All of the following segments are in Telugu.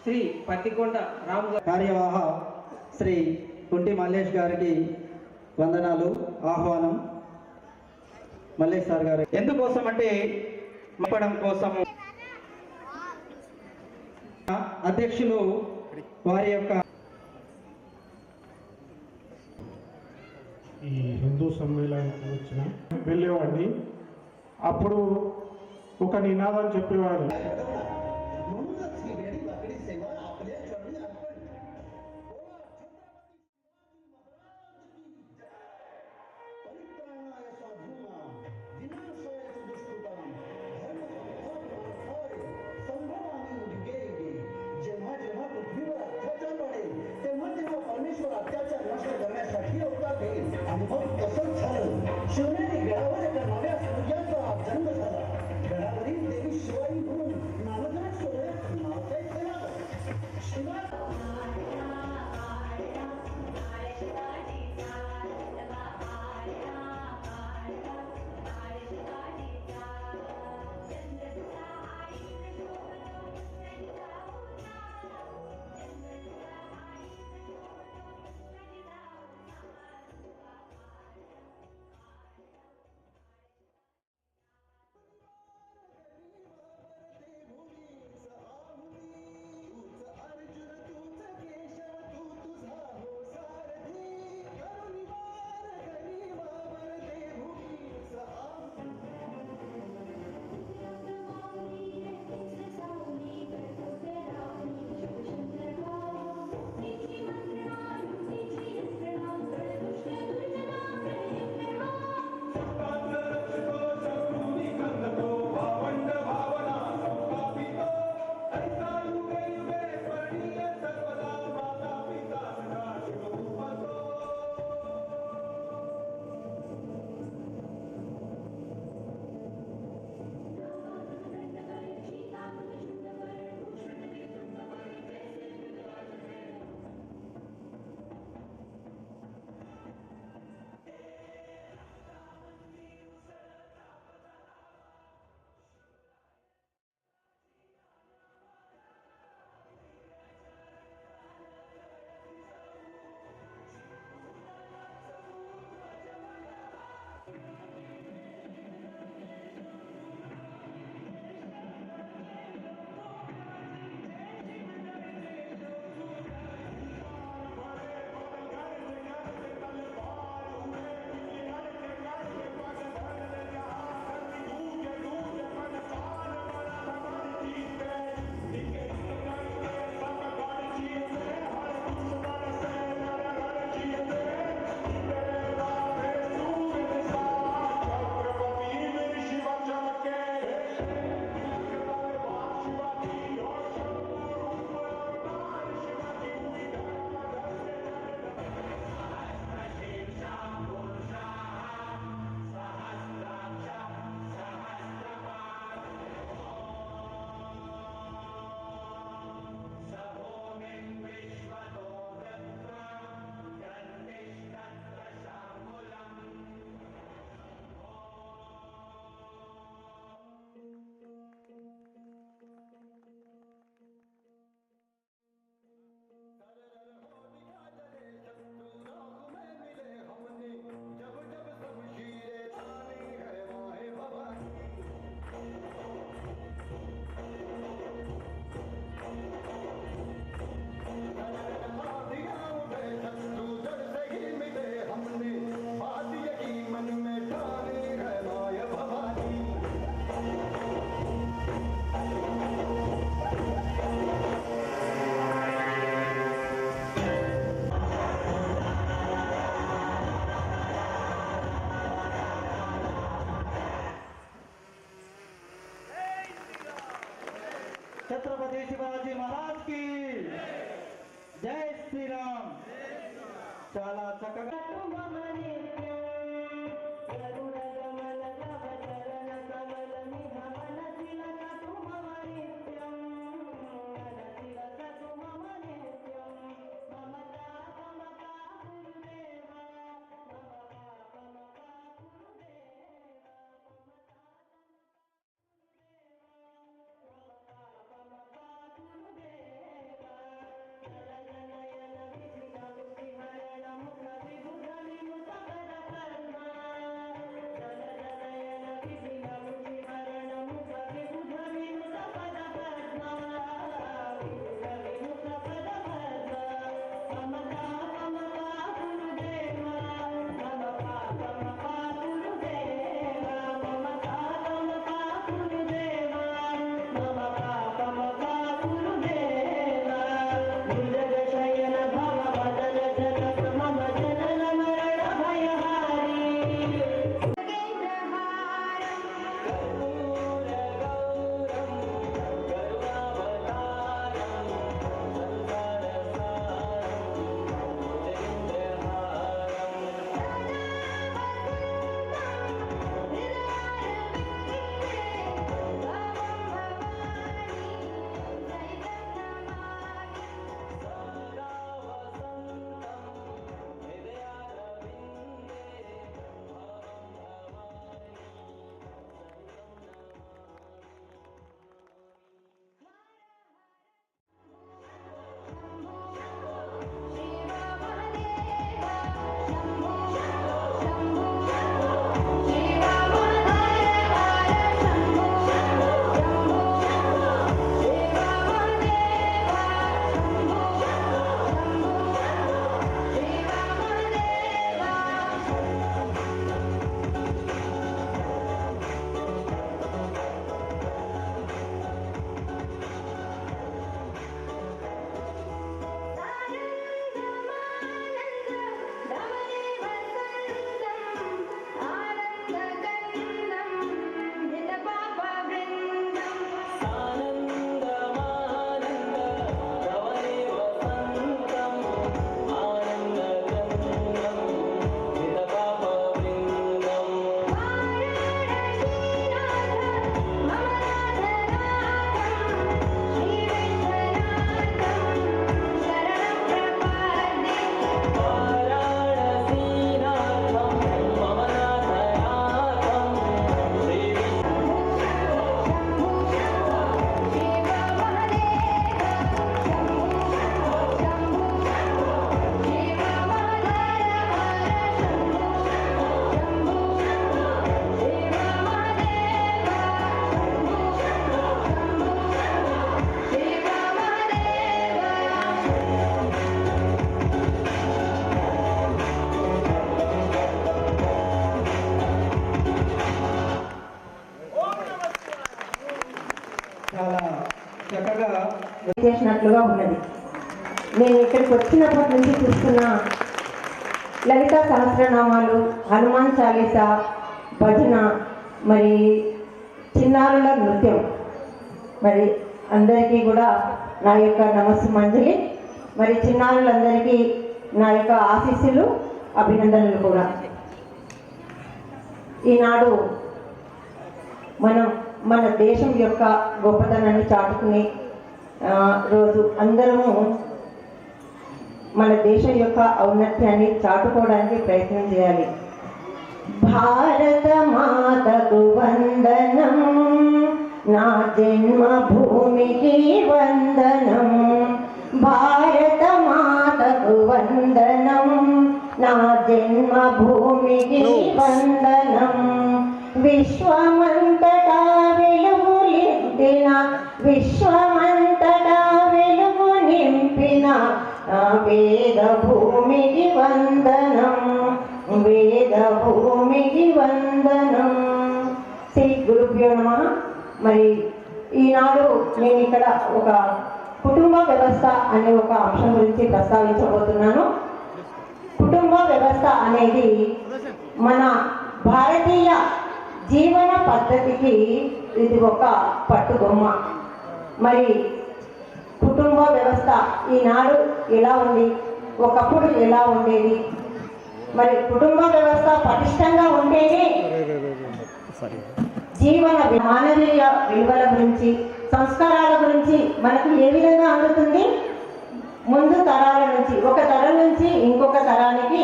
శ్రీ పత్తికొండ రామ్ కార్యవాహ శ్రీ కుంటి మల్లేష్ గారికి వందనాలు, ఆహ్వానం. మల్లేష్ సార్ గారు ఎందుకోసం అంటే చెప్పడం కోసము అధ్యక్షులు వారి యొక్క ఈ హిందూ సమ్మేళనానికి వచ్చిన వెళ్ళేవాడిని. అప్పుడు ఒక నినాదం చెప్పేవాడు, अनुभव तसंच झालं. शिवनेरी गडावर एका नव्या सूर्याचा जन्म झाला. गडावरील देवी शिवाई म्हणून नामकरण सोहळ्यात नावकायचं नाव शिवाय छत्रपति शिवाजी महाराज की जय श्री राम. చాలా చక్కగా సంపాదించినట్లుగా ఉన్నది. నేను ఇక్కడికి వచ్చినప్పటి నుంచి చూస్తున్న లలిత సహస్రనామాలు, హనుమాన్ చాలీసా, భజన, మరి చిన్నారుల నృత్యం, మరి అందరికీ కూడా నా యొక్క నమస్సుమంజలి. మరి చిన్నారులందరికీ నా యొక్క ఆశీస్సులు, అభినందనలు కూడా. ఈనాడు మన దేశం యొక్క గొప్పతనాన్ని చాటుకునే రోజు. అందరము మన దేశం యొక్క ఔన్నత్యాన్ని చాటుకోవడానికి ప్రయత్నం చేయాలి. భారత మాతకు వందనం, నా జన్మభూమికి వందనం. భారత మాతకు వందనం, నా జన్మభూమికి వందనం. విశ్వమంతటా వెలుగులింపిన, విశ్వమంతటా వెలుగు నింపిన వేద భూమికి వందనం, వేద భూమికి వందనం. శ్రీ గురుభ్యో నమః. మరి ఈనాడు నేను ఇక్కడ ఒక కుటుంబ వ్యవస్థ అనే ఒక అంశం గురించి ప్రస్తావించబోతున్నాను. కుటుంబ వ్యవస్థ అనేది మన భారతీయ జీవన పద్ధతికి ఇది ఒక పట్టుబొమ్మ. మరి కుటుంబ వ్యవస్థ ఈనాడు ఎలా ఉంది, ఒకప్పుడు ఎలా ఉండేది? మరి కుటుంబ వ్యవస్థ పటిష్టంగా ఉంటేనే జీవన మానవీయ విలువల గురించి, సంస్కారాల గురించి మనకు ఏ విధంగా అందుతుంది? ముందు తరాల నుంచి, ఒక తరం నుంచి ఇంకొక తరానికి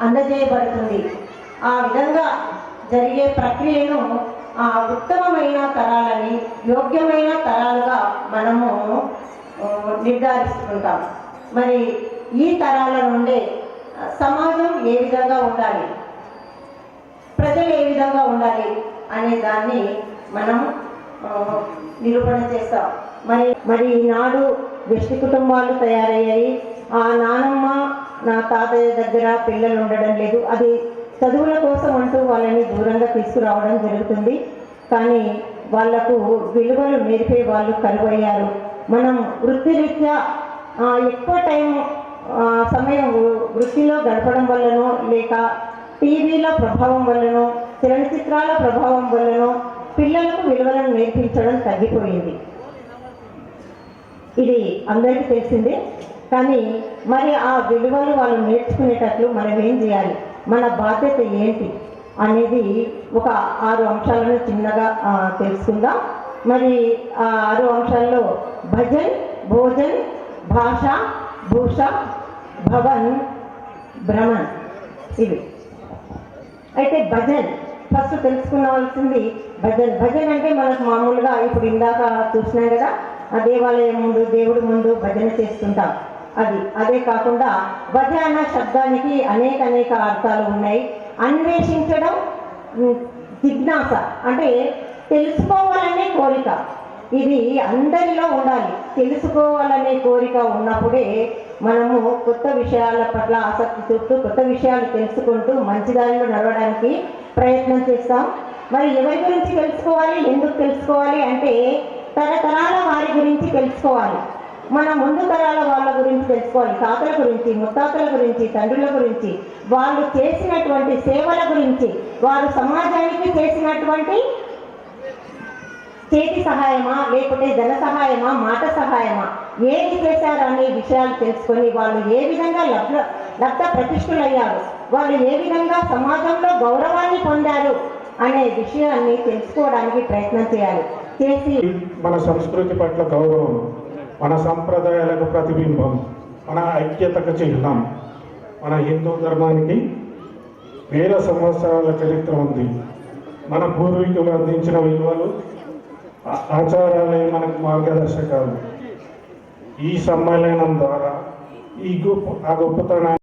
అందజేయబడుతుంది. ఆ విధంగా జరిగే ప్రక్రియను ఆ ఉత్తమమైన తరాలని, యోగ్యమైన తరాలుగా మనము నిర్ధారిస్తుంటాం. మరి ఈ తరాల నుండే సమాజం ఏ విధంగా ఉండాలి, ప్రజలు ఏ విధంగా ఉండాలి అనే దాన్ని మనం నిరూపణ చేస్తాం. మరి ఈనాడు వ్యక్తి కుటుంబాలు తయారయ్యాయి. ఆ నానమ్మ, నా తాతయ్య దగ్గర పిల్లలు ఉండడం లేదు. అది చదువుల కోసం అంటూ వాళ్ళని దూరంగా తీసుకురావడం జరుగుతుంది. కానీ వాళ్లకు విలువలు నేర్పే వాళ్ళు కరువయ్యారు. మనం వృత్తిరీత్యా ఎక్కువ సమయం వృత్తిలో గడపడం వల్లనో, లేక టీవీల ప్రభావం వల్లనో, చలనచిత్రాల ప్రభావం వల్లనో పిల్లలకు విలువలను నేర్పించడం తగ్గిపోయింది. ఇది అందరికీ తెలిసిందే. కానీ మరి ఆ విలువలు వాళ్ళు నేర్చుకునేటట్లు మనం ఏం చేయాలి, మన బాధ్యత ఏంటి అనేది ఒక 6 అంశాలను చిన్నగా తెలుసుకుందాం. మరి ఆ 6 అంశాల్లో భజన్, భోజన్, భాష, భూష, భవన్, భ్రమణ్ ఇవి. అయితే భజన్ ఫస్ట్ తెలుసుకునవలసింది భజన్. భజన్ అంటే మనకు మామూలుగా ఇప్పుడు ఇందాక చూసినాం కదా, ఆ దేవాలయం ముందు, దేవుడి ముందు భజన చేస్తుంటాం. అదే కాకుండా భజ అన్న శబ్దానికి అనేక అర్థాలు ఉన్నాయి. అన్వేషించడం, జిజ్ఞాస అంటే తెలుసుకోవాలనే కోరిక. ఇది అందరిలో ఉండాలి. తెలుసుకోవాలనే కోరిక ఉన్నప్పుడే మనము కొత్త విషయాల పట్ల ఆసక్తి చూపుతూ కొత్త విషయాలు తెలుసుకుంటూ మంచి దారిలో నడవడానికి ప్రయత్నం చేస్తాం. మరి ఎవరి గురించి తెలుసుకోవాలి, ఎందుకు తెలుసుకోవాలి అంటే తరతరాల వారి గురించి తెలుసుకోవాలి. మన ముందు తరాల వాళ్ళ గురించి తెలుసుకోవాలి. తాతల గురించి, ముత్తాతల గురించి, తండ్రుల గురించి, వాళ్ళు చేసినటువంటి సేవల గురించి, వారు సమాజానికి చేసినటువంటి చేతి సహాయమా, లేకపోతే ధన సహాయమా, మాట సహాయమా, ఏది చేశారు అనే విషయాలు తెలుసుకొని వాళ్ళు ఏ విధంగా లబ్ధ ప్రతిష్ఠులయ్యారు, వాళ్ళు ఏ విధంగా సమాజంలో గౌరవాన్ని పొందారు అనే విషయాన్ని తెలుసుకోవడానికి ప్రయత్నం చేయాలి. మన సంస్కృతి పట్ల గౌరవం, మన సంప్రదాయాలకు ప్రతిబింబం, మన ఐక్యతకు చిహ్నం. మన హిందూ ధర్మానికి వేల సంవత్సరాల చరిత్ర ఉంది. మన పూర్వీకులు అందించిన విలువలు, ఆచారాలే మనకు మార్గదర్శకాలు. ఈ సమ్మేళనం ద్వారా ఆ గొప్పతనాన్ని